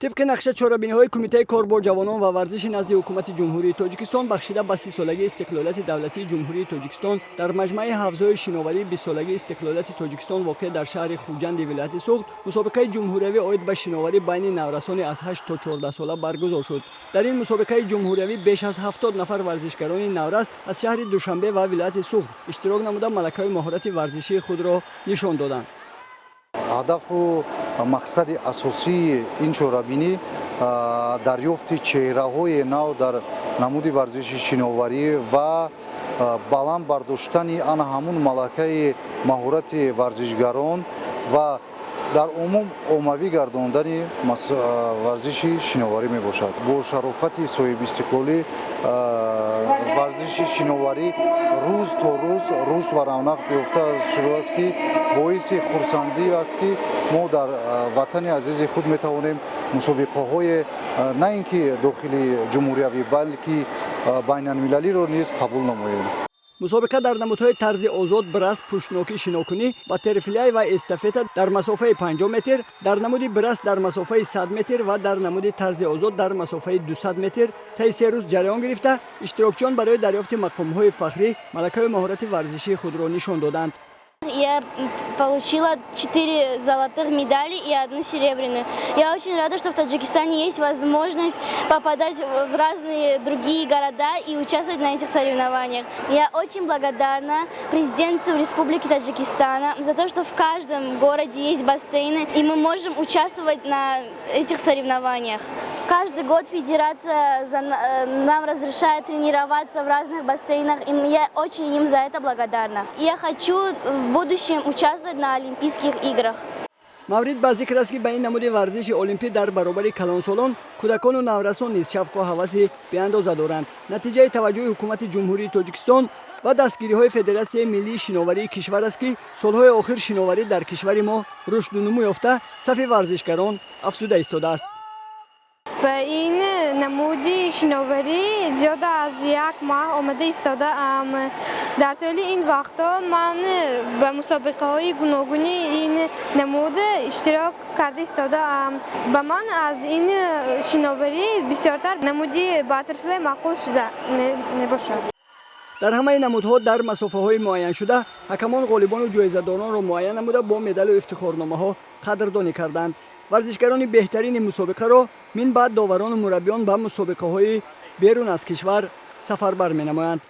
طبق نقشه چاره‌بینی‌های کمیته کار با جوانان و ورزش نزد حکومت جمهوری تاجیکستان بخشیده به 30 سالگی استقلالیت دولتی جمهوری تاجیکستان در مجمع حوزه‌های شناوری 20 سالگی استقلالیت تاجیکستان واقع در شهر خوجند ولایت سوخت مسابقه جمهوریوی عاید به شناوری بین نورسان از 8 تا 14 ساله برگزار شد. در این مسابقه جمهوریوی بیش از 70 نفر ورزشکاران نورس از شهر دوشنبه و ولایت سوخت اشتراک نموده ملکه‌های مهارت ورزشی خود را نشان دادند. هدف و مقصد اساسی این چاره‌بینی دریافت چهره‌های نو در نمود ورزش شناوری و بلند برداشتن آن همون ملکه مهارت ورزشگران و در عموم عمومی گرداندن ورزش شناوری می باشد. با شرافت صاحب استقلالی ورزش شناوری روز تا روز رشد و رونق یافته شده است که باعث خرسندی است که ما در وطن عزیز خود می توانیم مسابقه های نه اینکه داخل جمهوری بلکه بین المللی را نیز قبول نماییم. مسابقه در نمودهای طرز آزاد، برس، پشتناکی، شناکنی و ترفیلی و استافت در مسافه 50 متر، در نمود برس در مسافه 100 متر و در نمود طرز آزاد در مسافه 200 متر طی 3 روز جریان گرفته اشتراکچیان برای دریافت مقام‌های فخری ملکه‌های مهارت ورزشی خود را نشان دادند. Я получила 4 золотых медали и 1 серебряную. Я очень рада, что в Таджикистане есть возможность попадать в разные другие города и участвовать на этих соревнованиях. Я очень благодарна президенту Республики Таджикистана за то, что в каждом городе есть бассейны, и мы можем участвовать на этих соревнованиях. Каждый год федерация нам разрешает тренироваться в разных бассейнах, и я очень им за это благодарна. Я хочу в будущем участвовать на Олимпийских играх. مورد به ذکر است که به این نمود ورزش المپی در برابر کلانسالان کودکان و نورسان نیز شوق و هوس بی‌اندازه دارند. نتیجه توجه حکومت جمهوری تاجیکستان و دستگیری‌های فدراسیون ملی شناوری کشور است که سالهای آخر شناوری در کشور ما رشد و نمو یافته صف ورزشکاران افزوده ایستاده است. به این نمودی شناوری زیاده از 1 ماه آمده ایستاده‌ام. در طول این وقتا من به مسابقه های گوناگونی این نمود اشتراک کرده ایستاده‌ام. به من از این شناوری بسیارتر نمودی باترفلای معقول شده میباشد. در همه نمودها در مسافه های معین شده حکمان غالبان و جایزه‌داران را معین نموده با مدال و افتخارنامه ها قدردانی کردند. ورزشکاران بهترین مسابقه را من بعد داوران و مربیان به مسابقه های بیرون از کشور سفربر می نمایند.